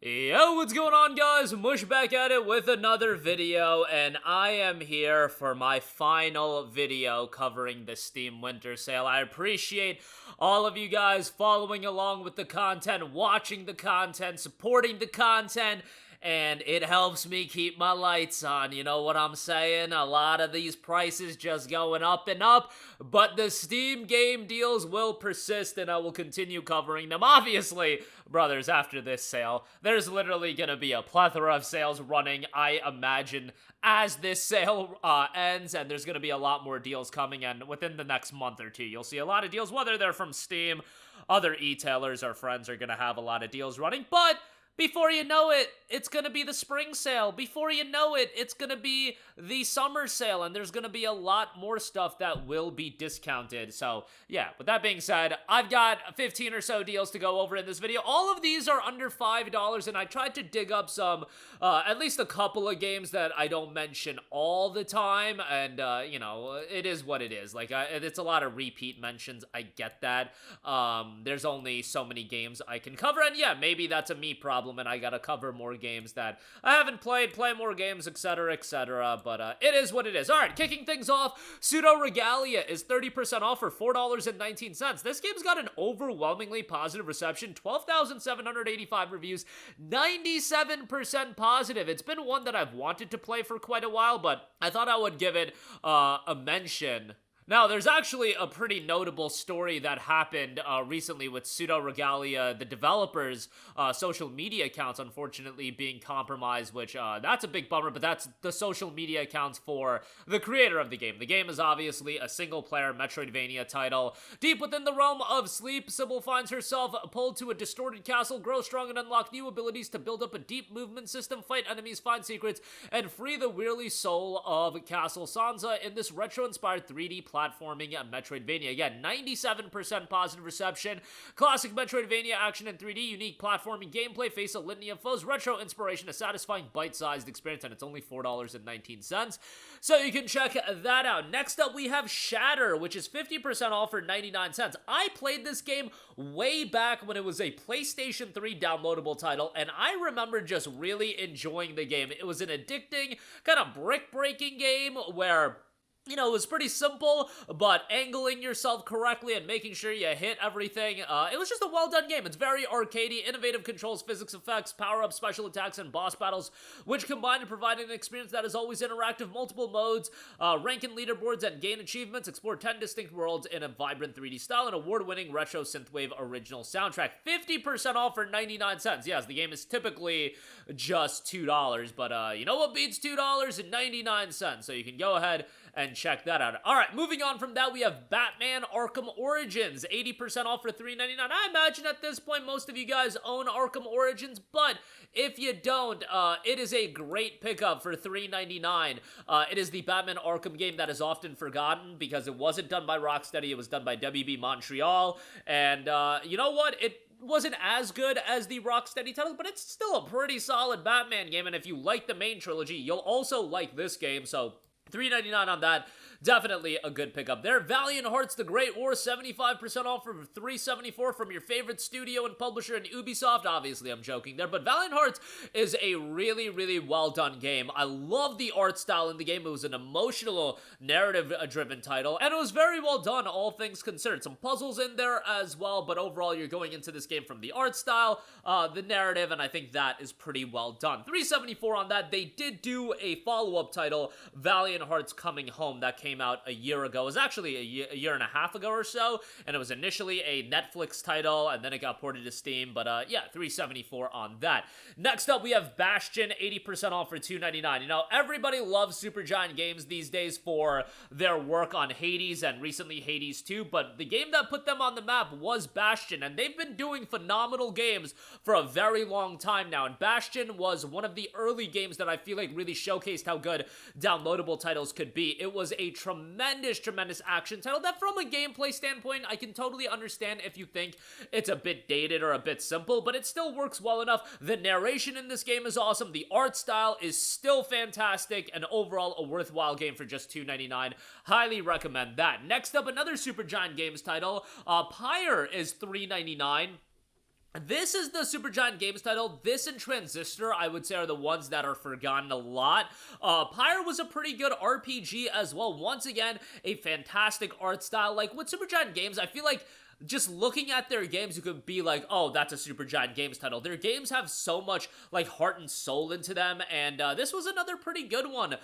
Yo, what's going on, guys? Mush back at it with another video, and I am here for my final video covering the Steam Winter Sale. I appreciate all of you guys following along with the content, watching the content, supporting the content, and it helps me keep my lights on, you know what I'm saying? A lot of these prices just going up and up, but the Steam game deals will persist, and I will continue covering them. Obviously, brothers, after this sale, there's literally gonna be a plethora of sales running, I imagine, as this sale ends, and there's gonna be a lot more deals coming, and within the next month or two, you'll see a lot of deals, whether they're from Steam, other e-tailers, or friends are gonna have a lot of deals running, but before you know it, it's gonna be the spring sale. Before you know it, it's gonna be the summer sale, and there's gonna be a lot more stuff that will be discounted. So, yeah, with that being said, I've got 15 or so deals to go over in this video. All of these are under $5, and I tried to dig up some, at least a couple of games that I don't mention all the time, and, you know, it is what it is. Like, it's a lot of repeat mentions, I get that. There's only so many games I can cover, and yeah, maybe that's a me problem, and I gotta cover more games that I haven't played, play more games, etc., but it is what it is. Alright, kicking things off, Pseudoregalia is 30% off for $4.19. This game's got an overwhelmingly positive reception, 12,785 reviews, 97% positive. It's been one that I've wanted to play for quite a while, but I thought I would give it a mention. Now, there's actually a pretty notable story that happened recently with Pseudoregalia, the developers' social media accounts, unfortunately, being compromised, which, that's a big bummer, but that's the social media accounts for the creator of the game. The game is obviously a single-player Metroidvania title. Deep within the realm of sleep, Sybil finds herself pulled to a distorted castle, grow strong, and unlock new abilities to build up a deep movement system, fight enemies, find secrets, and free the weary soul of Castle Sansa in this retro-inspired 3D platforming Metroidvania. Again, 97% positive reception. Classic Metroidvania action in 3D, unique platforming gameplay, face a litany of foes, retro inspiration, a satisfying bite-sized experience, and it's only $4.19. So you can check that out. Next up, we have Shatter, which is 50% off for 99 cents. I played this game way back when it was a PlayStation 3 downloadable title, and I remember just really enjoying the game. It was an addicting, kind of brick-breaking game where, you know, it was pretty simple, but angling yourself correctly and making sure you hit everything. It was just a well-done game. It's very arcadey, innovative controls, physics effects, power-ups, special attacks, and boss battles, which combine to provide an experience that is always interactive, multiple modes, rank in leaderboards, and gain achievements, explore 10 distinct worlds in a vibrant 3D style, and award-winning retro synthwave original soundtrack. 50% off for 99 cents. Yes, the game is typically just $2, but you know what beats $2.99? So you can go ahead and check that out. Alright, moving on from that, we have Batman Arkham Origins, 80% off for $3.99. I imagine at this point most of you guys own Arkham Origins, but if you don't, it is a great pickup for $3.99. It is the Batman Arkham game that is often forgotten because it wasn't done by Rocksteady, it was done by WB Montreal, and you know what? It wasn't as good as the Rocksteady title, but it's still a pretty solid Batman game, and if you like the main trilogy, you'll also like this game, so $3.99 on that. Definitely a good pickup there. Valiant Hearts The Great War, 75% off for $3.74 from your favorite studio and publisher in Ubisoft. Obviously, I'm joking there, but Valiant Hearts is a really, really well-done game. I love the art style in the game. It was an emotional, narrative-driven title, and it was very well done, all things considered. Some puzzles in there as well, but overall, you're going into this game from the art style, the narrative, and I think that is pretty well done. $3.74 on that. They did do a follow-up title, Valiant Hearts Coming Home, that came out a year ago. It was actually a year and a half ago or so, and it was initially a Netflix title, and then it got ported to Steam, but yeah, $3.74 on that. Next up, we have Bastion, 80% off for $2.99. You know, everybody loves Supergiant Games these days for their work on Hades, and recently Hades 2, but the game that put them on the map was Bastion, and they've been doing phenomenal games for a very long time now, and Bastion was one of the early games that I feel like really showcased how good downloadable titles could be. It was a tremendous action title that from a gameplay standpoint, I can totally understand if you think it's a bit dated or a bit simple, but it still works well enough. The narration in this game is awesome. The art style is still fantastic, and overall a worthwhile game for just $2.99. Highly recommend that. Next up, another Supergiant Games title. Pyre is $3.99. This is the Supergiant Games title. This and Transistor, I would say, are the ones that are forgotten a lot. Pyre was a pretty good RPG as well. Once again, a fantastic art style. Like, with Supergiant Games, I feel like just looking at their games, you could be like, oh, that's a Supergiant Games title. Their games have so much, like, heart and soul into them, and this was another pretty good one.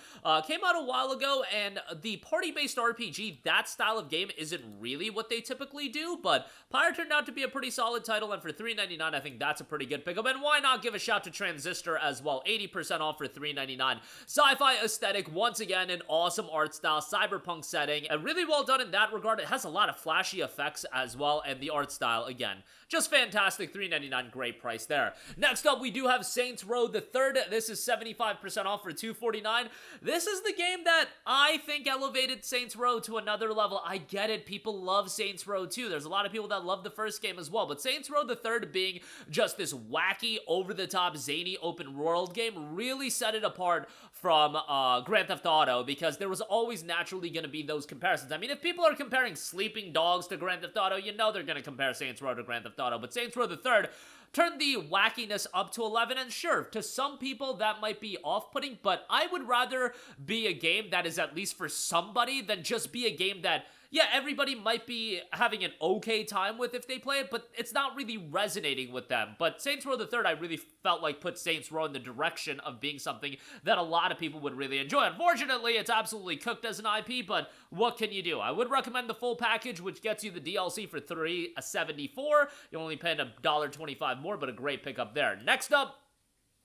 Came out a while ago, and the party-based RPG, that style of game isn't really what they typically do, but Pyre turned out to be a pretty solid title, and for $3.99, I think that's a pretty good pickup, and why not give a shout to Transistor as well? 80% off for $3.99. Sci-fi aesthetic, once again, an awesome art style, cyberpunk setting, and really well done in that regard. It has a lot of flashy effects as well, and the art style, again, just fantastic. $3.99, great price there. Next up, we do have Saints Row the Third. This is 75% off for $2.49. This is the game that I think elevated Saints Row to another level. I get it, people love Saints Row 2. There's a lot of people that love the first game as well, but Saints Row the Third being just this wacky, over-the-top, zany, open-world game really set it apart from Grand Theft Auto, because there was always naturally going to be those comparisons. I mean, if people are comparing Sleeping Dogs to Grand Theft Auto, you know they're going to compare Saints Row to Grand Theft Auto, but Saints Row the Third turned the wackiness up to 11, and sure, to some people that might be off-putting, but I would rather be a game that is at least for somebody than just be a game that, yeah, everybody might be having an okay time with if they play it, but it's not really resonating with them. But Saints Row the Third, I really felt like put Saints Row in the direction of being something that a lot of people would really enjoy. Unfortunately, it's absolutely cooked as an IP, but what can you do? I would recommend the full package, which gets you the DLC for $3.74. You only pay $1.25 more, but a great pickup there. Next up,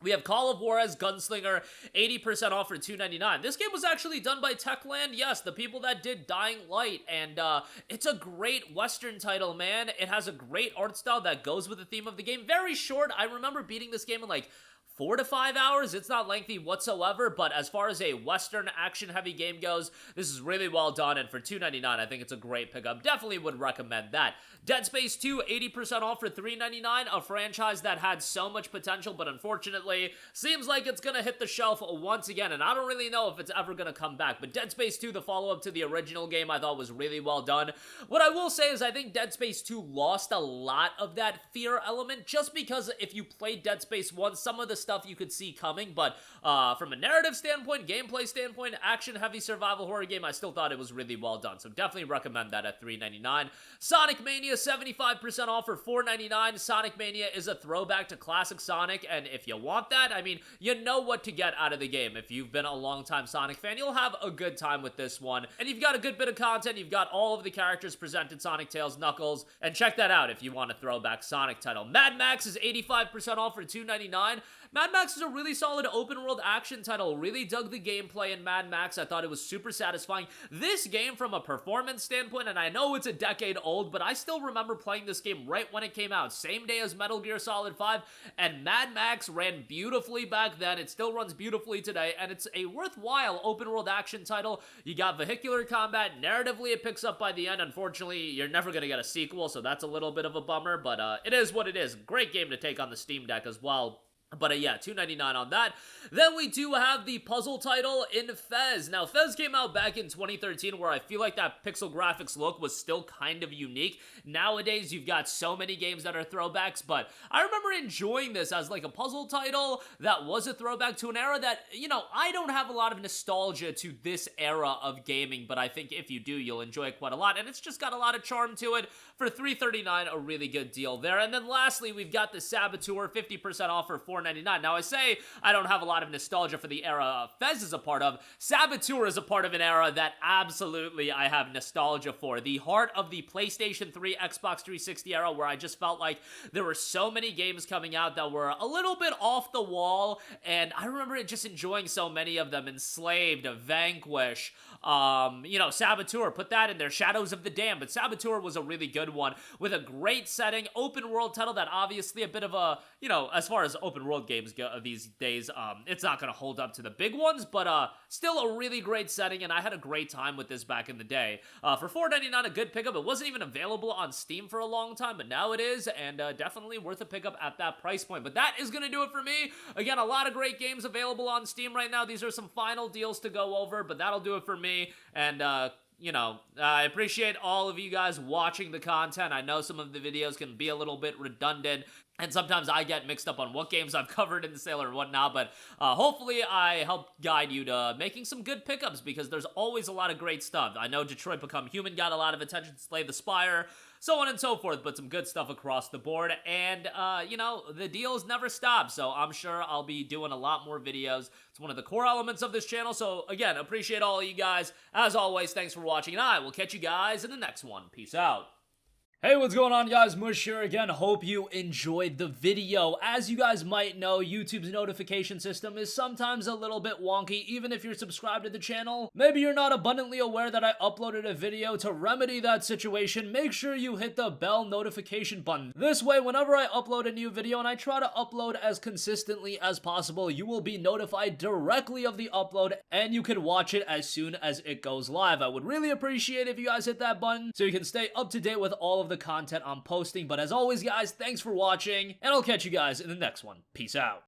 we have Call of Juarez Gunslinger, 80% off for $2.99. This game was actually done by Techland, yes, the people that did Dying Light, and it's a great Western title, man. It has a great art style that goes with the theme of the game. Very short. I remember beating this game in like 4 to 5 hours. It's not lengthy whatsoever, but as far as a Western action-heavy game goes, this is really well done, and for $2.99, I think it's a great pickup. Definitely would recommend that. Dead Space 2, 80% off for $3.99, a franchise that had so much potential, but unfortunately, seems like it's gonna hit the shelf once again, and I don't really know if it's ever gonna come back, but Dead Space 2, the follow-up to the original game, I thought was really well done. What I will say is I think Dead Space 2 lost a lot of that fear element, just because if you played Dead Space 1, some of the stuff you could see coming, but from a narrative standpoint, gameplay standpoint, action-heavy survival horror game, I still thought it was really well done, so definitely recommend that at $3.99. Sonic Mania, 75% off for $4.99. Sonic Mania is a throwback to classic Sonic, and if you want that, I mean, you know what to get out of the game. If you've been a long-time Sonic fan, you'll have a good time with this one, and you've got a good bit of content. You've got all of the characters presented, Sonic, Tails, Knuckles, and check that out if you want a throwback Sonic title. Mad Max is 85% off for $2.99. Mad Max is a really solid open-world action title. Really dug the gameplay in Mad Max. I thought it was super satisfying. This game, from a performance standpoint, and I know it's a decade old, but I still remember playing this game right when it came out. Same day as Metal Gear Solid 5, and Mad Max ran beautifully back then. It still runs beautifully today, and it's a worthwhile open-world action title. You got vehicular combat. Narratively, it picks up by the end. Unfortunately, you're never going to get a sequel, so that's a little bit of a bummer, but it is what it is. Great game to take on the Steam Deck as well. But yeah, $2.99 on that. Then we do have the puzzle title in Fez. Now, Fez came out back in 2013, where I feel like that pixel graphics look was still kind of unique. Nowadays, you've got so many games that are throwbacks, but I remember enjoying this as like a puzzle title that was a throwback to an era that, you know, I don't have a lot of nostalgia to this era of gaming, but I think if you do, you'll enjoy it quite a lot, and it's just got a lot of charm to it. For $3.39, a really good deal there. And then lastly, we've got the Saboteur, 50% off for $4.99. Now, I say I don't have a lot of nostalgia for the era Fez is a part of. Saboteur is a part of an era that absolutely I have nostalgia for. The heart of the PlayStation 3, Xbox 360 era, where I just felt like there were so many games coming out that were a little bit off the wall, and I remember just enjoying so many of them. Enslaved, Vanquish, you know, Saboteur, put that in there, Shadows of the Damned, but Saboteur was a really good one, with a great setting, open world title that obviously a bit of a, you know, as far as open world games go these days, it's not going to hold up to the big ones, but still a really great setting, and I had a great time with this back in the day. For $4.99, a good pickup. It wasn't even available on Steam for a long time, but now it is, and definitely worth a pickup at that price point. But that is going to do it for me. Again, a lot of great games available on Steam right now. These are some final deals to go over, but that'll do it for me, and you know, I appreciate all of you guys watching the content. I know some of the videos can be a little bit redundant. And sometimes I get mixed up on what games I've covered in the sale or whatnot, but hopefully I help guide you to making some good pickups, because there's always a lot of great stuff. I know Detroit Become Human got a lot of attention, Slay the Spire, so on and so forth, but some good stuff across the board. And, you know, the deals never stop, so I'm sure I'll be doing a lot more videos. It's one of the core elements of this channel, so again, appreciate all of you guys. As always, thanks for watching, and I will catch you guys in the next one. Peace out. Hey, what's going on, guys? Mush here again. Hope you enjoyed the video. As you guys might know, YouTube's notification system is sometimes a little bit wonky, even if you're subscribed to the channel. Maybe you're not abundantly aware that I uploaded a video. To remedy that situation, make sure you hit the bell notification button. This way, whenever I upload a new video, and I try to upload as consistently as possible, you will be notified directly of the upload, and you can watch it as soon as it goes live. I would really appreciate if you guys hit that button so you can stay up to date with all of the content I'm posting. But as always, guys, thanks for watching, and I'll catch you guys in the next one. Peace out.